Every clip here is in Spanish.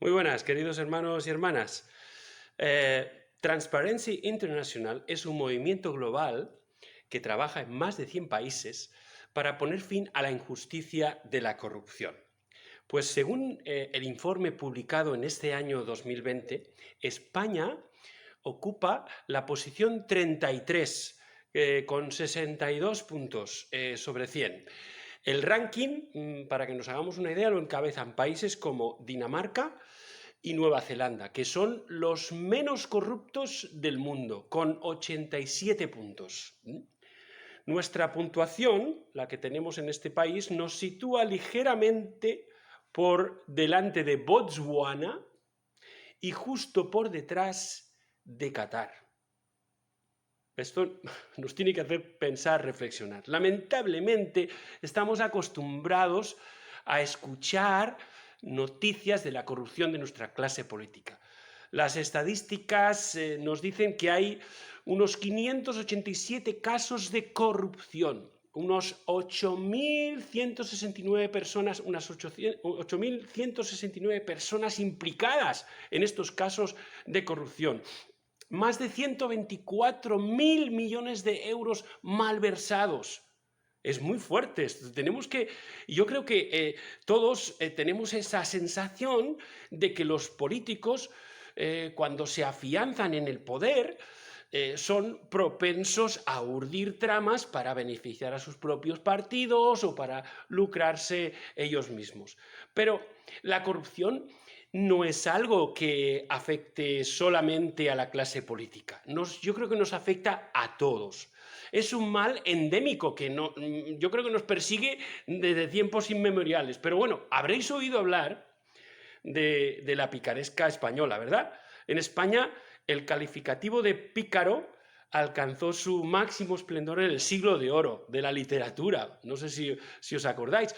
Muy buenas, queridos hermanos y hermanas. Transparency International es un movimiento global que trabaja en más de 100 países para poner fin a la injusticia de la corrupción. Pues según el informe publicado en este año 2020, España ocupa la posición 33 con 62 puntos sobre 100. El ranking, para que nos hagamos una idea, lo encabezan países como Dinamarca y Nueva Zelanda, que son los menos corruptos del mundo, con 87 puntos. Nuestra puntuación, la que tenemos en este país, nos sitúa ligeramente por delante de Botswana y justo por detrás de Qatar. Esto nos tiene que hacer pensar, reflexionar. Lamentablemente, estamos acostumbrados a escuchar noticias de la corrupción de nuestra clase política. Las estadísticas nos dicen que hay unos 587 casos de corrupción, unos 8.169 personas, unas 8.169 personas implicadas en estos casos de corrupción. Más de 124.000 millones de euros malversados. Es muy fuerte. Yo creo que todos tenemos esa sensación de que los políticos, cuando se afianzan en el poder, son propensos a urdir tramas para beneficiar a sus propios partidos o para lucrarse ellos mismos. Pero la corrupción no es algo que afecte solamente a la clase política. Yo creo que nos afecta a todos. Es un mal endémico que yo creo que nos persigue desde tiempos inmemoriales. Pero bueno, habréis oído hablar de la picaresca española, ¿verdad? En España, el calificativo de pícaro alcanzó su máximo esplendor en el siglo de oro de la literatura. No sé si os acordáis.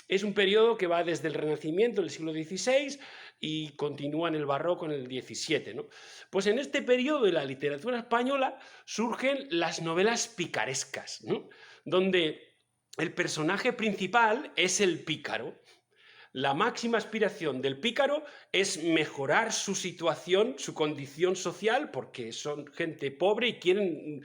Es un periodo que va desde el Renacimiento, del siglo XVI, y continúa en el Barroco, en el XVII, ¿no? Pues en este periodo de la literatura española surgen las novelas picarescas, ¿no? Donde el personaje principal es el pícaro. La máxima aspiración del pícaro es mejorar su situación, su condición social, porque son gente pobre y quieren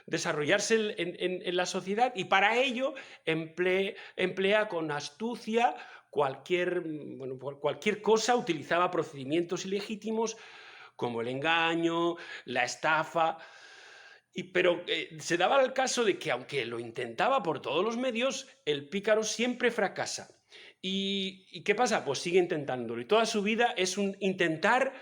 desarrollarse en la sociedad, y para ello emplea con astucia cualquier cosa, utilizaba procedimientos ilegítimos como el engaño, la estafa. Pero se daba el caso de que, aunque lo intentaba por todos los medios, el pícaro siempre fracasa. ¿Y qué pasa? Pues sigue intentándolo. Y toda su vida es un intentar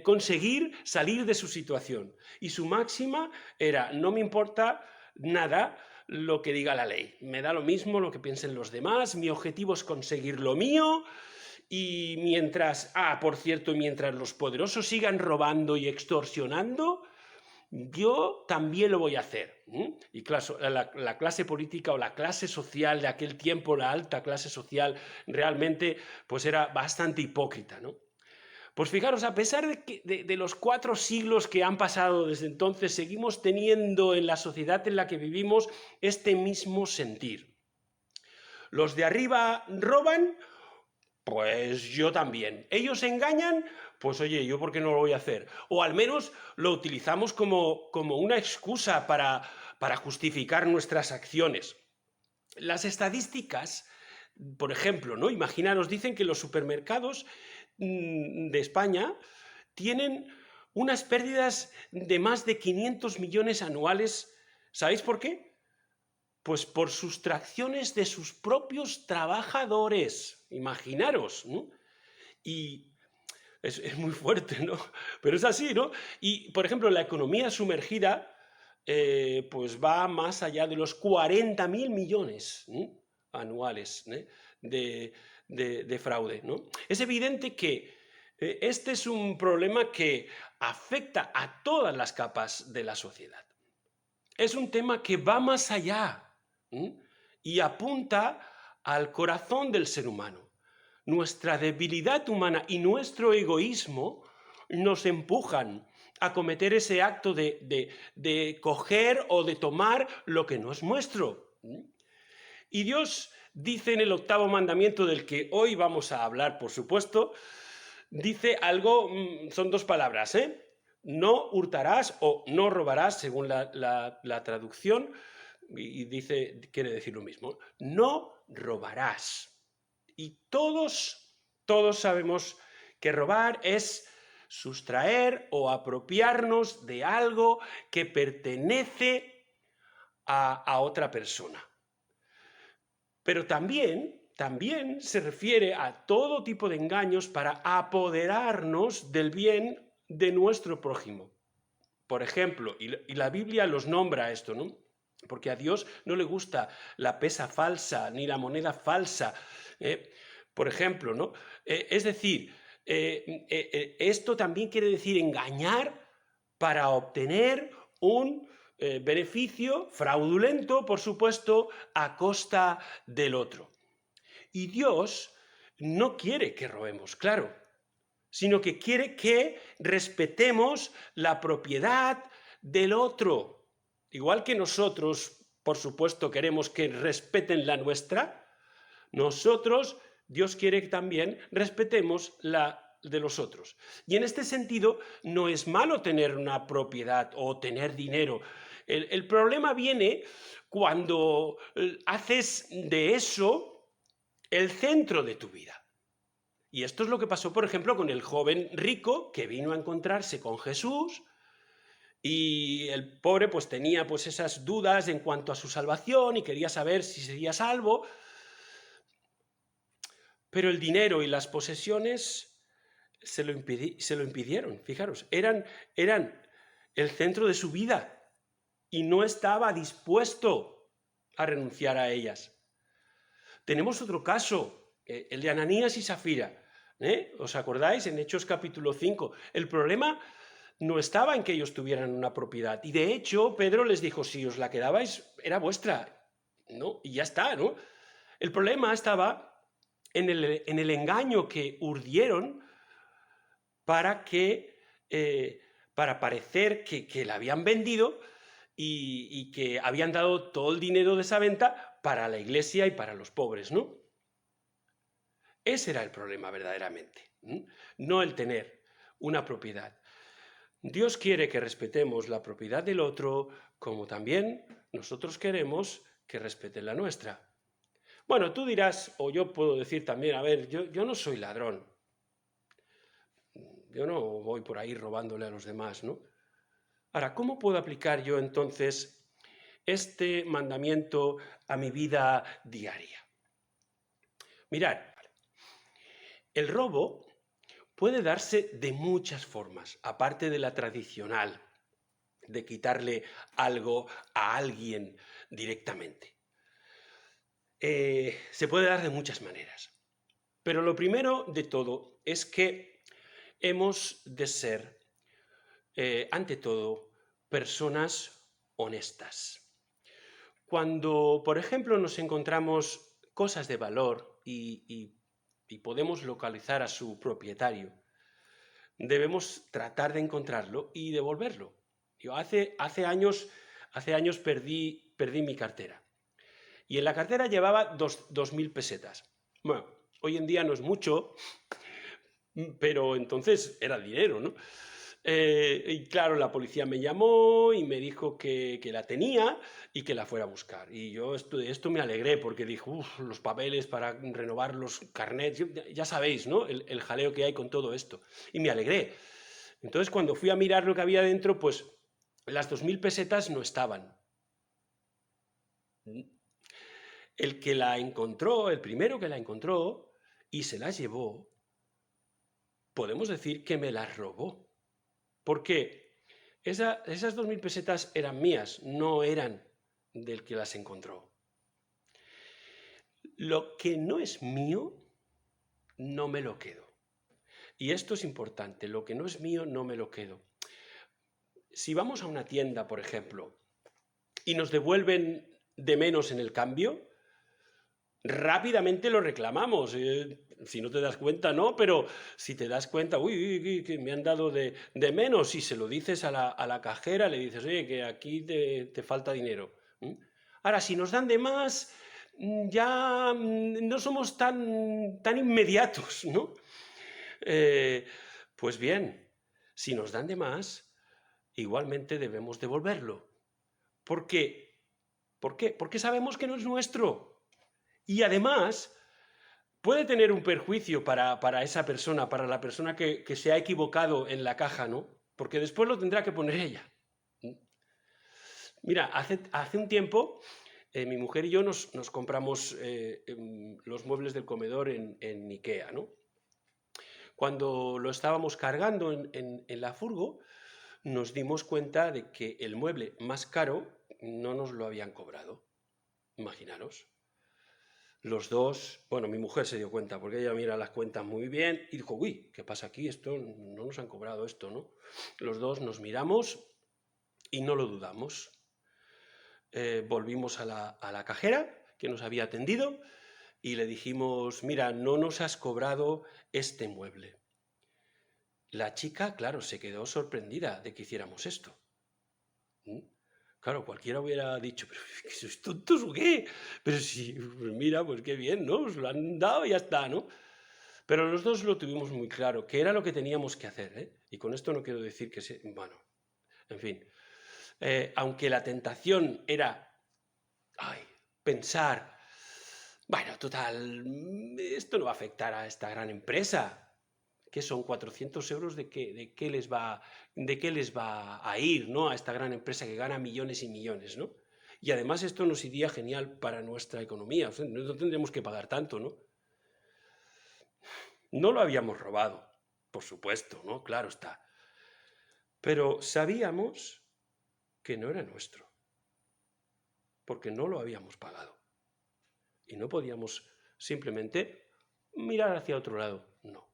conseguir salir de su situación. Y su máxima era: no me importa nada lo que diga la ley. Me da lo mismo lo que piensen los demás. Mi objetivo es conseguir lo mío. Y mientras los poderosos sigan robando y extorsionando, yo también lo voy a hacer. Y claro, la clase política o la clase social de aquel tiempo, la alta clase social, realmente pues era bastante hipócrita, ¿no? Pues fijaros, a pesar de los 4 siglos que han pasado desde entonces, seguimos teniendo en la sociedad en la que vivimos este mismo sentir. Los de arriba roban, pues yo también. Ellos engañan, pues oye, ¿yo por qué no lo voy a hacer? O al menos lo utilizamos como una excusa para justificar nuestras acciones. Las estadísticas, por ejemplo, ¿no? Imaginaros, dicen que los supermercados de España tienen unas pérdidas de más de 500 millones anuales. ¿Sabéis por qué? Pues por sustracciones de sus propios trabajadores. Imaginaros, ¿no? Y es muy fuerte, ¿no? Pero es así, ¿no? Y, por ejemplo, la economía sumergida pues va más allá de los 40.000 millones anuales de fraude, ¿no? Es evidente que este es un problema que afecta a todas las capas de la sociedad. Es un tema que va más allá y apunta al corazón del ser humano. Nuestra debilidad humana y nuestro egoísmo nos empujan a cometer ese acto de coger o de tomar lo que no es nuestro. Y Dios dice en el 8º mandamiento, del que hoy vamos a hablar, por supuesto, dice algo, son dos palabras, ¿eh? No hurtarás o no robarás, según la traducción, y dice, quiere decir lo mismo. No robarás. Y todos sabemos que robar es sustraer o apropiarnos de algo que pertenece a otra persona. Pero también se refiere a todo tipo de engaños para apoderarnos del bien de nuestro prójimo. Por ejemplo, y la Biblia los nombra esto, ¿no? Porque a Dios no le gusta la pesa falsa ni la moneda falsa. Por ejemplo, ¿no? Es decir, esto también quiere decir engañar para obtener un beneficio fraudulento, por supuesto, a costa del otro. Y Dios no quiere que robemos, claro, sino que quiere que respetemos la propiedad del otro. Igual que nosotros, por supuesto, queremos que respeten la nuestra, nosotros, Dios quiere que también respetemos la de los otros. Y en este sentido, no es malo tener una propiedad o tener dinero. El problema viene cuando haces de eso el centro de tu vida. Y esto es lo que pasó, por ejemplo, con el joven rico que vino a encontrarse con Jesús y el pobre pues tenía pues esas dudas en cuanto a su salvación y quería saber si sería salvo. Pero el dinero y las posesiones se lo impidieron, fijaros, eran el centro de su vida y no estaba dispuesto a renunciar a ellas. Tenemos otro caso, el de Ananías y Safira. ¿Os acordáis? En Hechos capítulo 5. El problema no estaba en que ellos tuvieran una propiedad. Y de hecho, Pedro les dijo, si os la quedabais, era vuestra. ¿No? Y ya está, ¿no? El problema estaba en el engaño que urdieron para parecer que la habían vendido y que habían dado todo el dinero de esa venta para la iglesia y para los pobres, ¿no? Ese era el problema verdaderamente, no el tener una propiedad. Dios quiere que respetemos la propiedad del otro, como también nosotros queremos que respeten la nuestra. Bueno, tú dirás, o yo puedo decir también, a ver, yo no soy ladrón. Yo no voy por ahí robándole a los demás, ¿no? Ahora, ¿cómo puedo aplicar yo entonces este mandamiento a mi vida diaria? Mirad, el robo puede darse de muchas formas, aparte de la tradicional, de quitarle algo a alguien directamente. Se puede dar de muchas maneras. Pero lo primero de todo es que hemos de ser, ante todo, personas honestas. Cuando, por ejemplo, nos encontramos cosas de valor y podemos localizar a su propietario, debemos tratar de encontrarlo y devolverlo. Yo hace años perdí mi cartera. Y en la cartera llevaba 2.000 pesetas. Bueno, hoy en día no es mucho, pero entonces era dinero, ¿no? Y claro, la policía me llamó y me dijo que la tenía y que la fuera a buscar. Y yo de esto me alegré porque dije, los papeles para renovar los carnets, ya sabéis, ¿no? El jaleo que hay con todo esto. Y me alegré. Entonces, cuando fui a mirar lo que había dentro, pues las 2.000 pesetas no estaban. El que la encontró, el primero que la encontró y se la llevó, podemos decir que me las robó. Porque esas 2.000 pesetas eran mías, no eran del que las encontró. Lo que no es mío, no me lo quedo. Y esto es importante, lo que no es mío, no me lo quedo. Si vamos a una tienda, por ejemplo, y nos devuelven de menos en el cambio, rápidamente lo reclamamos. Si no te das cuenta, no, pero si te das cuenta, que me han dado de menos, y se lo dices a la cajera, le dices, oye, que aquí te falta dinero. Ahora, si nos dan de más, ya no somos tan inmediatos, ¿no? Eh, pues bien, si nos dan de más, igualmente debemos devolverlo. ¿Por qué? ¿Por qué? Porque sabemos que no es nuestro. Y además puede tener un perjuicio para esa persona, para la persona que se ha equivocado en la caja, ¿no? Porque después lo tendrá que poner ella. Mira, hace un tiempo mi mujer y yo nos compramos los muebles del comedor en Ikea, ¿no? Cuando lo estábamos cargando en la furgo, nos dimos cuenta de que el mueble más caro no nos lo habían cobrado. Imaginaros. Los dos, bueno, mi mujer se dio cuenta porque ella mira las cuentas muy bien y dijo, uy, ¿qué pasa aquí? Esto no nos han cobrado esto, ¿no? Los dos nos miramos y no lo dudamos. Volvimos a la cajera que nos había atendido y le dijimos, mira, no nos has cobrado este mueble. La chica, claro, se quedó sorprendida de que hiciéramos esto. Claro, cualquiera hubiera dicho, pero ¿sois tontos o qué? Pero si, pues mira, pues qué bien, ¿no? Os lo han dado y ya está, ¿no? Pero los dos lo tuvimos muy claro, que era lo que teníamos que hacer, ¿eh? Y con esto no quiero decir que se... Bueno, en fin. Aunque la tentación era, ay, pensar, bueno, total, esto no va a afectar a esta gran empresa. ¿Qué son 400 euros de qué les va a ir, ¿no? A esta gran empresa que gana millones y millones, ¿no? Y además esto nos iría genial para nuestra economía. O sea, no tendremos que pagar tanto, ¿no? No lo habíamos robado, por supuesto, ¿no? Claro está. Pero sabíamos que no era nuestro, porque no lo habíamos pagado. Y no podíamos simplemente mirar hacia otro lado, no.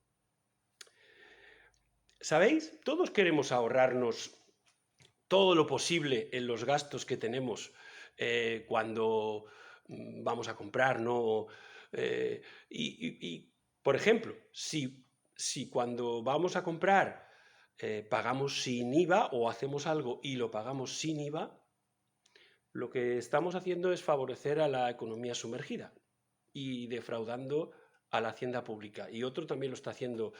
¿Sabéis? Todos queremos ahorrarnos todo lo posible en los gastos que tenemos cuando vamos a comprar, ¿no? Por ejemplo, si cuando vamos a comprar pagamos sin IVA o hacemos algo y lo pagamos sin IVA, lo que estamos haciendo es favorecer a la economía sumergida y defraudando a la hacienda pública. Y otro también lo está haciendo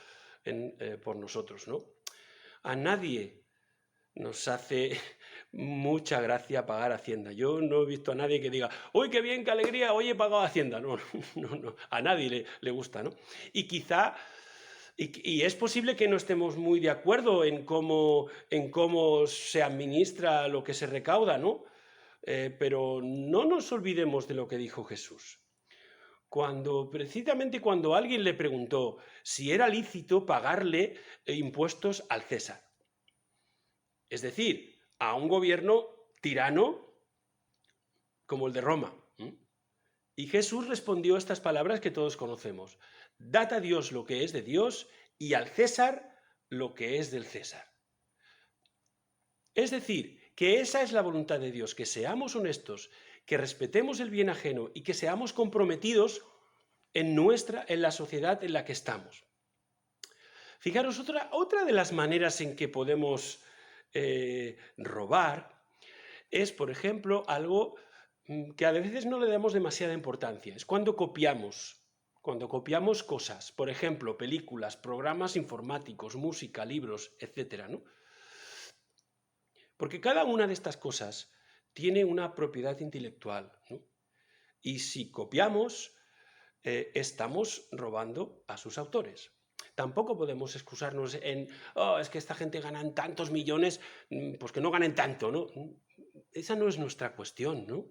por nosotros, ¿no? A nadie nos hace mucha gracia pagar Hacienda. Yo no he visto a nadie que diga, ¡uy, qué bien, qué alegría! Hoy he pagado Hacienda. No, no, no. A nadie le gusta, ¿no? Y quizá, y es posible que no estemos muy de acuerdo en cómo se administra lo que se recauda, ¿no? Pero no nos olvidemos de lo que dijo Jesús. Precisamente cuando alguien le preguntó si era lícito pagarle impuestos al César. Es decir, a un gobierno tirano como el de Roma. Y Jesús respondió estas palabras que todos conocemos. Dad a Dios lo que es de Dios y al César lo que es del César. Es decir, que esa es la voluntad de Dios, que seamos honestos, que respetemos el bien ajeno y que seamos comprometidos en la sociedad en la que estamos. Fijaros, otra de las maneras en que podemos robar es, por ejemplo, algo que a veces no le damos demasiada importancia. Es cuando copiamos cosas, por ejemplo, películas, programas informáticos, música, libros, etcétera, ¿no? Porque cada una de estas cosas tiene una propiedad intelectual, ¿no? Y si copiamos, estamos robando a sus autores. Tampoco podemos excusarnos en, oh, es que esta gente ganan tantos millones, pues que no ganen tanto, ¿no? Esa no es nuestra cuestión, ¿no?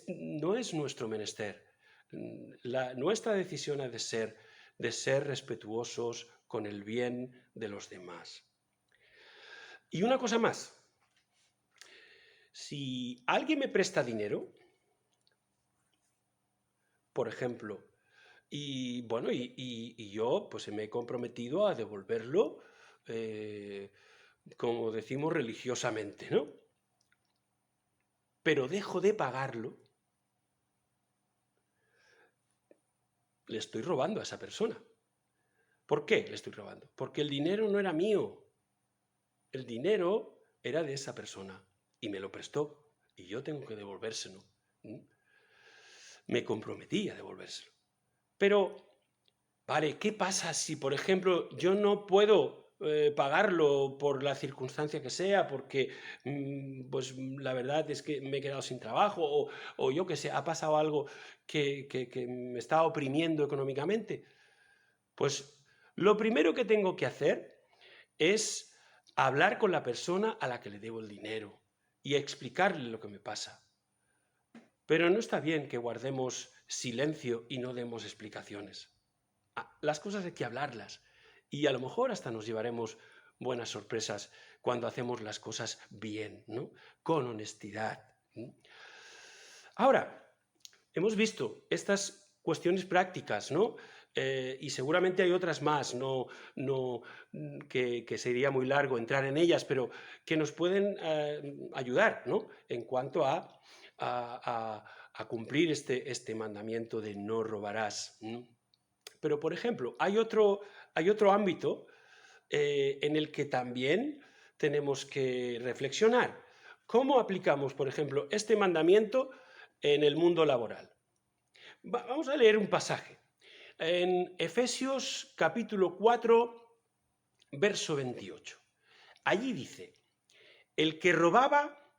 No es nuestro menester. Nuestra decisión ha de ser respetuosos con el bien de los demás. Y una cosa más. Si alguien me presta dinero, por ejemplo, y bueno, y yo pues me he comprometido a devolverlo, como decimos, religiosamente, ¿no? Pero dejo de pagarlo, le estoy robando a esa persona. ¿Por qué le estoy robando? Porque el dinero no era mío. El dinero era de esa persona y me lo prestó y yo tengo que devolvérselo. Me comprometí a devolvérselo. Pero Vale, ¿qué pasa si, por ejemplo, yo no puedo pagarlo por la circunstancia que sea, porque pues la verdad es que me he quedado sin trabajo o yo que sé, ha pasado algo que me está oprimiendo económicamente? Pues lo primero que tengo que hacer es hablar con la persona a la que le debo el dinero y explicarle lo que me pasa. Pero no está bien que guardemos silencio y no demos explicaciones. Las cosas hay que hablarlas y a lo mejor hasta nos llevaremos buenas sorpresas cuando hacemos las cosas bien, ¿no? Con honestidad. Ahora, hemos visto estas cuestiones prácticas, ¿no? Y seguramente hay otras más, que sería muy largo entrar en ellas, pero que nos pueden ayudar, ¿no? En cuanto a cumplir este mandamiento de no robarás. Pero, por ejemplo, hay otro ámbito en el que también tenemos que reflexionar. ¿Cómo aplicamos, por ejemplo, este mandamiento en el mundo laboral? Vamos a leer un pasaje. En Efesios capítulo 4, verso 28. Allí dice, el que robaba,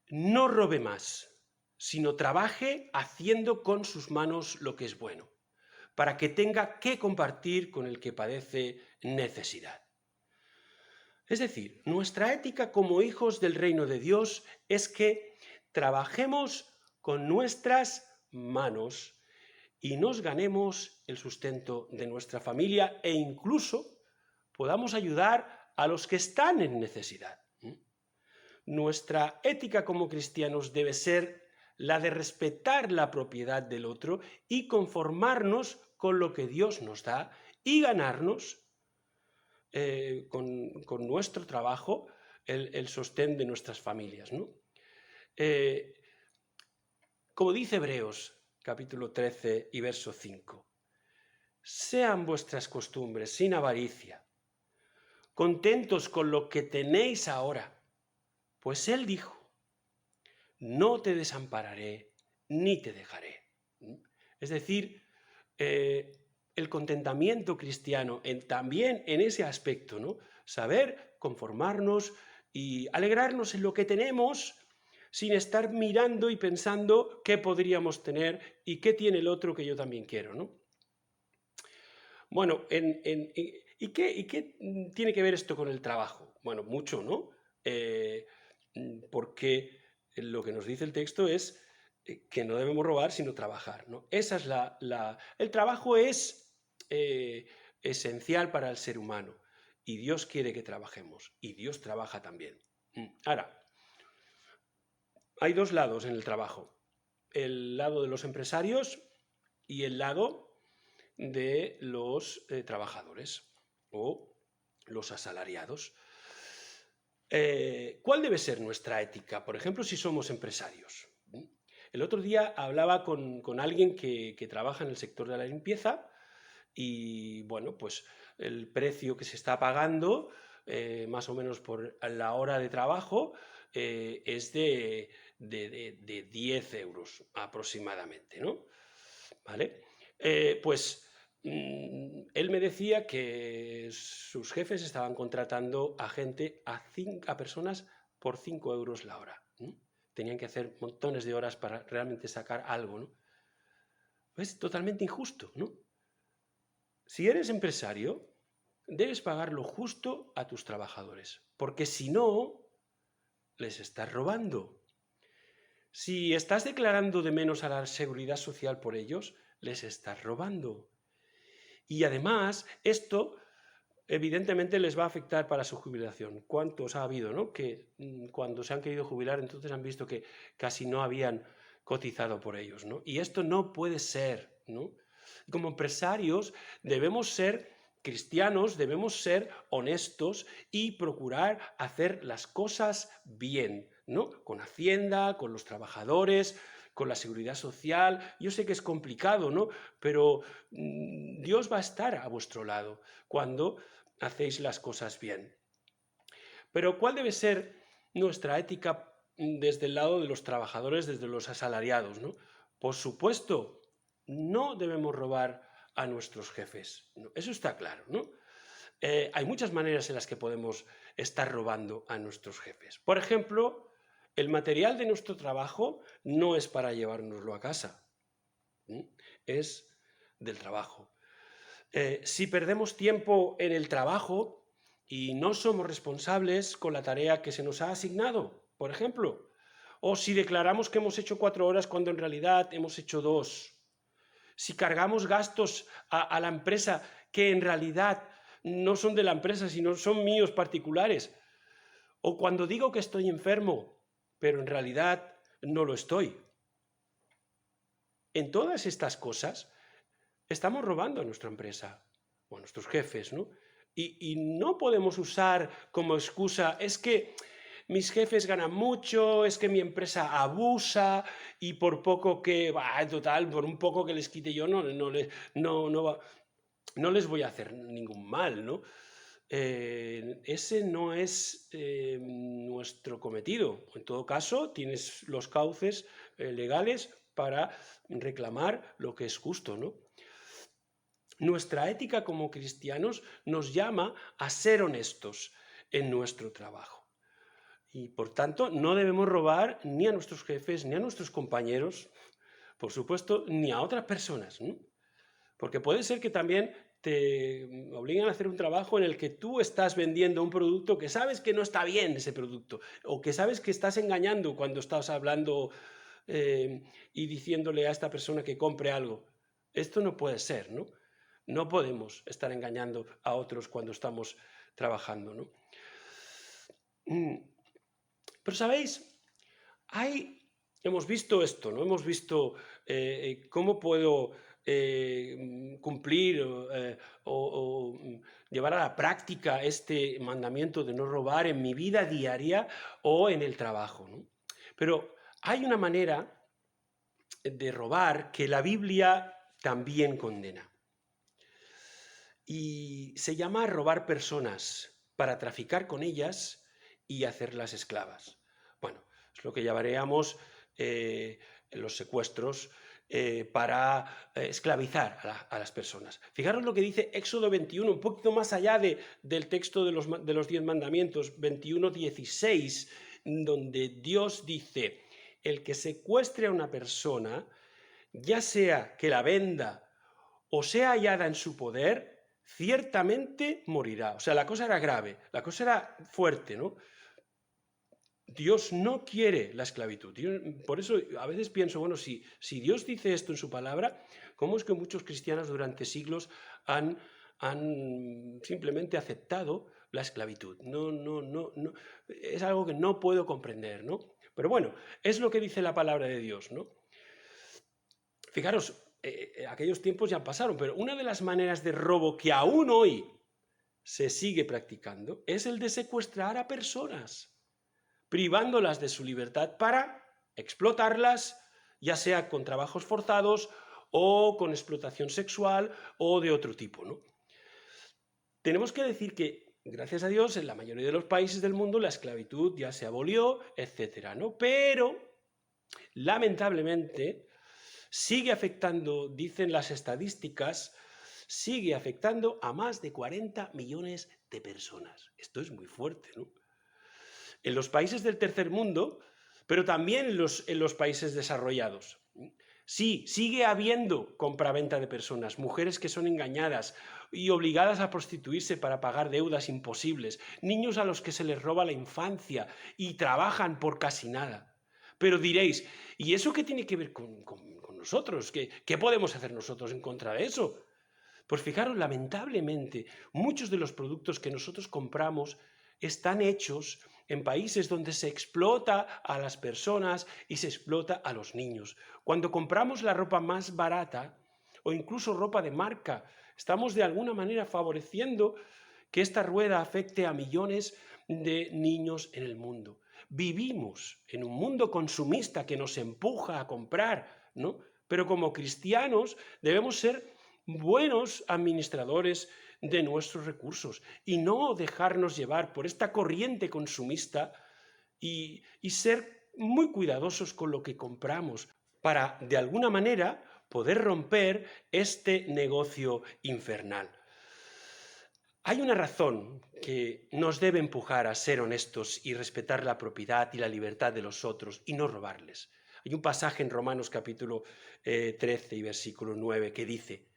no robe más, sino trabaje haciendo con sus manos lo que es bueno, para que tenga que compartir con el que padece necesidad. Es decir, nuestra ética como hijos del reino de Dios es que trabajemos con nuestras manos y nos ganemos el sustento de nuestra familia e incluso podamos ayudar a los que están en necesidad. Nuestra ética como cristianos debe ser la de respetar la propiedad del otro y conformarnos con lo que Dios nos da y ganarnos con nuestro trabajo el sostén de nuestras familias, ¿no? Como dice Hebreos, capítulo 13 y verso 5, sean vuestras costumbres sin avaricia, contentos con lo que tenéis ahora, pues Él dijo, no te desampararé ni te dejaré. Es decir, el contentamiento cristiano también en ese aspecto, ¿no? Saber conformarnos y alegrarnos en lo que tenemos sin estar mirando y pensando qué podríamos tener y qué tiene el otro que yo también quiero, ¿no? Bueno, ¿y qué tiene que ver esto con el trabajo? Bueno, mucho, ¿no? Porque lo que nos dice el texto es que no debemos robar, sino trabajar, ¿no? Esa es el trabajo es esencial para el ser humano y Dios quiere que trabajemos y Dios trabaja también. Ahora, hay dos lados en el trabajo, el lado de los empresarios y el lado de los trabajadores o los asalariados. ¿Cuál debe ser nuestra ética? Por ejemplo, si somos empresarios. El otro día hablaba con alguien que trabaja en el sector de la limpieza y, bueno, pues el precio que se está pagando, más o menos por la hora de trabajo, es de 10 euros aproximadamente, ¿no? ¿Vale? Pues él me decía que sus jefes estaban contratando a gente, a personas por 5 euros la hora. Tenían que hacer montones de horas para realmente sacar algo, ¿no? Es totalmente injusto, ¿no? Si eres empresario, debes pagar lo justo a tus trabajadores, porque si no, les estás robando. Si estás declarando de menos a la seguridad social por ellos, les estás robando. Y además, esto evidentemente les va a afectar para su jubilación. ¿Cuántos ha habido, no? Que cuando se han querido jubilar, entonces han visto que casi no habían cotizado por ellos, ¿no? Y esto no puede ser, ¿no? Como empresarios debemos ser cristianos, debemos ser honestos y procurar hacer las cosas bien, ¿no? Con Hacienda, con los trabajadores, con la seguridad social. Yo sé que es complicado, ¿no? Pero Dios va a estar a vuestro lado cuando hacéis las cosas bien. Pero ¿cuál debe ser nuestra ética desde el lado de los trabajadores, desde los asalariados, ¿no? Por supuesto, no debemos robar a nuestros jefes, ¿no? Eso está claro, ¿no? Hay muchas maneras en las que podemos estar robando a nuestros jefes. Por ejemplo, el material de nuestro trabajo no es para llevárnoslo a casa, es del trabajo. Si perdemos tiempo en el trabajo y no somos responsables con la tarea que se nos ha asignado, por ejemplo, o si declaramos que hemos hecho 4 horas cuando en realidad hemos hecho 2, si cargamos gastos a la empresa que en realidad no son de la empresa, sino son míos particulares, o cuando digo que estoy enfermo, pero en realidad no lo estoy. En todas estas cosas estamos robando a nuestra empresa o a nuestros jefes, ¿no? Y no podemos usar como excusa, es que mis jefes ganan mucho, es que mi empresa abusa y por poco que, en total, por un poco que les quite yo, no les voy a hacer ningún mal, ¿no? Ese no es nuestro cometido. En todo caso, tienes los cauces legales para reclamar lo que es justo, ¿no? Nuestra ética como cristianos nos llama a ser honestos en nuestro trabajo. Y por tanto, no debemos robar ni a nuestros jefes, ni a nuestros compañeros, por supuesto, ni a otras personas, ¿no? Porque puede ser que también te obliguen a hacer un trabajo en el que tú estás vendiendo un producto que sabes que no está bien ese producto, o que sabes que estás engañando cuando estás hablando y diciéndole a esta persona que compre algo. Esto no puede ser, ¿no? No podemos estar engañando a otros cuando estamos trabajando, ¿no? Pero, ¿sabéis? Hemos visto esto, ¿no? Hemos visto cómo puedo cumplir o llevar a la práctica este mandamiento de no robar en mi vida diaria o en el trabajo, ¿no? Pero hay una manera de robar que la Biblia también condena. Y se llama robar personas para traficar con ellas y hacerlas esclavas. Bueno, es lo que llamaríamos los secuestros para esclavizar a las personas. Fijaros lo que dice Éxodo 21, un poquito más allá del texto de los 10 mandamientos, 21:16, donde Dios dice, el que secuestre a una persona, ya sea que la venda o sea hallada en su poder, ciertamente morirá. O sea, la cosa era grave, la cosa era fuerte, ¿no? Dios no quiere la esclavitud. Por eso a veces pienso, bueno, si Dios dice esto en su palabra, ¿cómo es que muchos cristianos durante siglos han simplemente aceptado la esclavitud? No. Es algo que no puedo comprender, ¿no? Pero bueno, es lo que dice la palabra de Dios, ¿no? Fijaros, aquellos tiempos ya pasaron, pero una de las maneras de robo que aún hoy se sigue practicando es el de secuestrar a personas, privándolas de su libertad para explotarlas, ya sea con trabajos forzados o con explotación sexual o de otro tipo, ¿no? Tenemos que decir que, gracias a Dios, en la mayoría de los países del mundo la esclavitud ya se abolió, etcétera, ¿no? Pero, lamentablemente, sigue afectando, dicen las estadísticas, sigue afectando a más de 40 millones de personas. Esto es muy fuerte, ¿no? En los países del tercer mundo, pero también en los países desarrollados. Sí, sigue habiendo compraventa de personas, mujeres que son engañadas y obligadas a prostituirse para pagar deudas imposibles, niños a los que se les roba la infancia y trabajan por casi nada. Pero diréis, ¿y eso qué tiene que ver con nosotros? ¿Qué podemos hacer nosotros en contra de eso? Pues fijaros, lamentablemente, muchos de los productos que nosotros compramos están hechos en países donde se explota a las personas y se explota a los niños. Cuando compramos la ropa más barata o incluso ropa de marca, estamos de alguna manera favoreciendo que esta rueda afecte a millones de niños en el mundo. Vivimos en un mundo consumista que nos empuja a comprar, ¿no? Pero como cristianos debemos ser buenos administradores de nuestros recursos y no dejarnos llevar por esta corriente consumista y ser muy cuidadosos con lo que compramos para, de alguna manera, poder romper este negocio infernal. Hay una razón que nos debe empujar a ser honestos y respetar la propiedad y la libertad de los otros y no robarles. Hay un pasaje en Romanos capítulo 13 y versículo 9 que dice: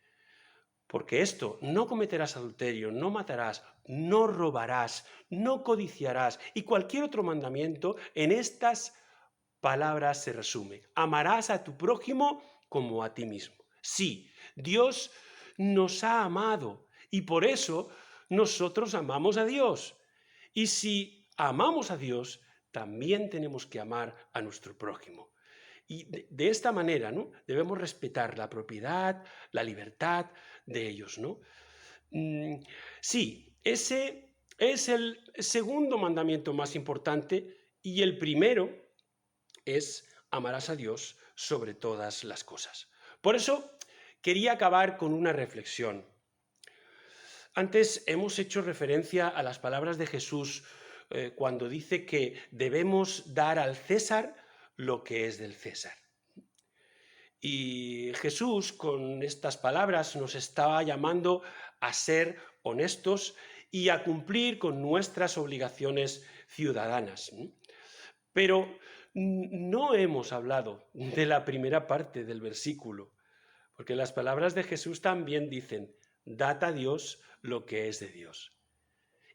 porque esto, no cometerás adulterio, no matarás, no robarás, no codiciarás, y cualquier otro mandamiento, en estas palabras se resume: amarás a tu prójimo como a ti mismo. Sí, Dios nos ha amado y por eso nosotros amamos a Dios. Y si amamos a Dios, también tenemos que amar a nuestro prójimo. Y de esta manera, ¿no?, debemos respetar la propiedad, la libertad de ellos, ¿no? Sí, ese es el segundo mandamiento más importante, y el primero es: amarás a Dios sobre todas las cosas. Por eso quería acabar con una reflexión. Antes hemos hecho referencia a las palabras de Jesús cuando dice que debemos dar al César lo que es del César. Y Jesús, con estas palabras, nos estaba llamando a ser honestos y a cumplir con nuestras obligaciones ciudadanas. Pero no hemos hablado de la primera parte del versículo, porque las palabras de Jesús también dicen: dad a Dios lo que es de Dios.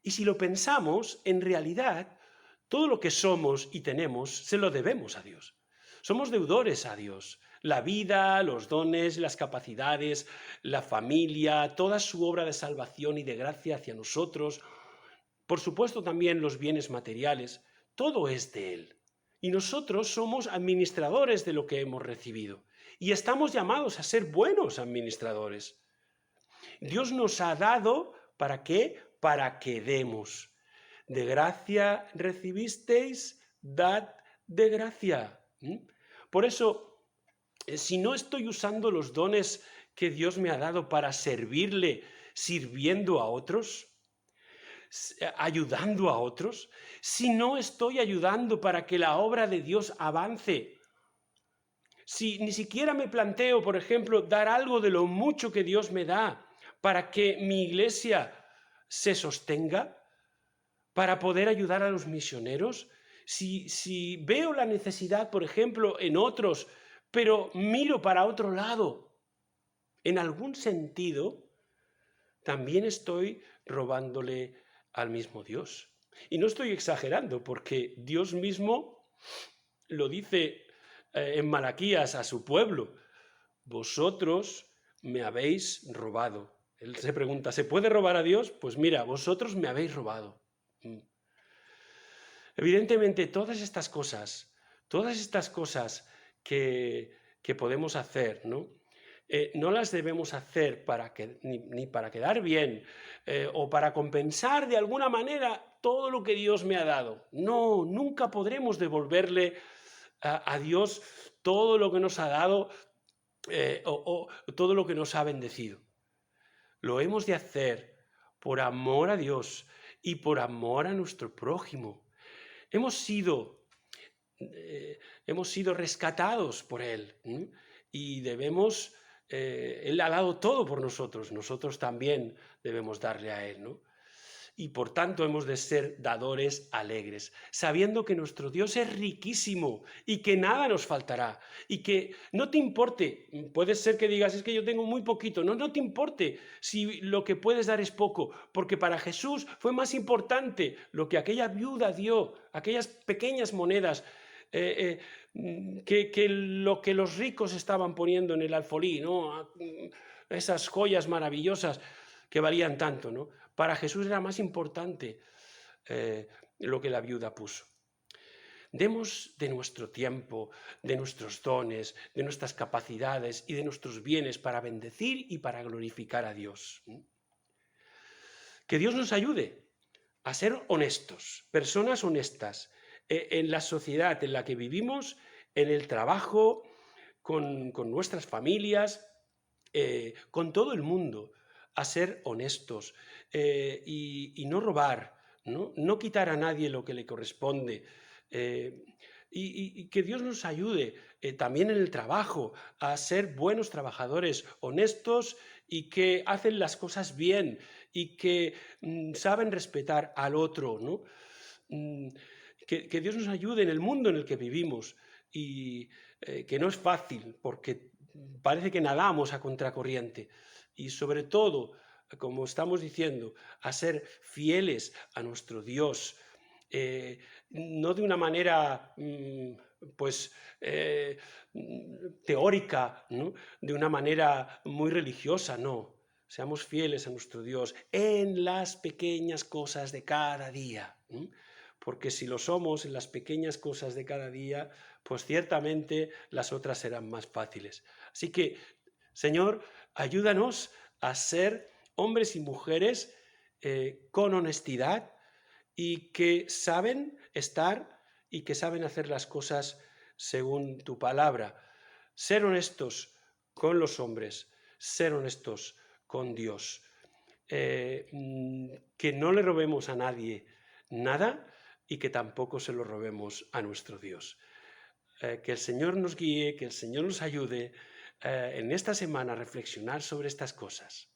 Y si lo pensamos, en realidad, todo lo que somos y tenemos se lo debemos a Dios. Somos deudores a Dios. La vida, los dones, las capacidades, la familia, toda su obra de salvación y de gracia hacia nosotros, por supuesto también los bienes materiales, todo es de Él. Y nosotros somos administradores de lo que hemos recibido. Y estamos llamados a ser buenos administradores. Dios nos ha dado, ¿para qué? Para que demos. De gracia recibisteis, dad de gracia. Por eso, si no estoy usando los dones que Dios me ha dado para servirle, sirviendo a otros, ayudando a otros, si no estoy ayudando para que la obra de Dios avance, si ni siquiera me planteo, por ejemplo, dar algo de lo mucho que Dios me da para que mi iglesia se sostenga, para poder ayudar a los misioneros, si veo la necesidad, por ejemplo, en otros, pero miro para otro lado, en algún sentido, también estoy robándole al mismo Dios. Y no estoy exagerando, porque Dios mismo lo dice en Malaquías a su pueblo: vosotros me habéis robado. Él se pregunta: ¿se puede robar a Dios? Pues mira, vosotros me habéis robado. Evidentemente, todas estas cosas que podemos hacer, ¿no? No las debemos hacer ni para quedar bien o para compensar de alguna manera todo lo que Dios me ha dado. No, nunca podremos devolverle a Dios todo lo que nos ha dado o todo lo que nos ha bendecido. Lo hemos de hacer por amor a Dios y por amor a nuestro prójimo. Hemos sido rescatados por Él, y debemos, Él ha dado todo por nosotros también debemos darle a Él, ¿no? Y por tanto hemos de ser dadores alegres, sabiendo que nuestro Dios es riquísimo y que nada nos faltará, y que no te importe, puede ser que digas: es que yo tengo muy poquito. No te importe si lo que puedes dar es poco, porque para Jesús fue más importante lo que aquella viuda dio, aquellas pequeñas monedas, que lo que los ricos estaban poniendo en el alfolí, ¿no? Esas joyas maravillosas que valían tanto, ¿no? Para Jesús era más importante lo que la viuda puso. Demos de nuestro tiempo, de nuestros dones, de nuestras capacidades y de nuestros bienes para bendecir y para glorificar a Dios. Que Dios nos ayude a ser honestos, personas honestas, en la sociedad en la que vivimos, en el trabajo, con nuestras familias, con todo el mundo, a ser honestos y no robar, no quitar a nadie lo que le corresponde, y que Dios nos ayude también en el trabajo a ser buenos trabajadores, honestos y que hacen las cosas bien y que saben respetar al otro, ¿no? Mm, que Dios nos ayude en el mundo en el que vivimos y que no es fácil porque parece que nadamos a contracorriente y sobre todo, como estamos diciendo, a ser fieles a nuestro Dios, no de una manera pues teórica, ¿no? De una manera muy religiosa, no. Seamos fieles a nuestro Dios en las pequeñas cosas de cada día. Porque si lo somos en las pequeñas cosas de cada día, pues ciertamente las otras serán más fáciles. Así que, Señor, ayúdanos a ser hombres y mujeres con honestidad y que saben estar y que saben hacer las cosas según tu palabra. Ser honestos con los hombres, ser honestos con Dios. Que no le robemos a nadie nada y que tampoco se lo robemos a nuestro Dios. Que el Señor nos guíe, que el Señor nos ayude en esta semana a reflexionar sobre estas cosas.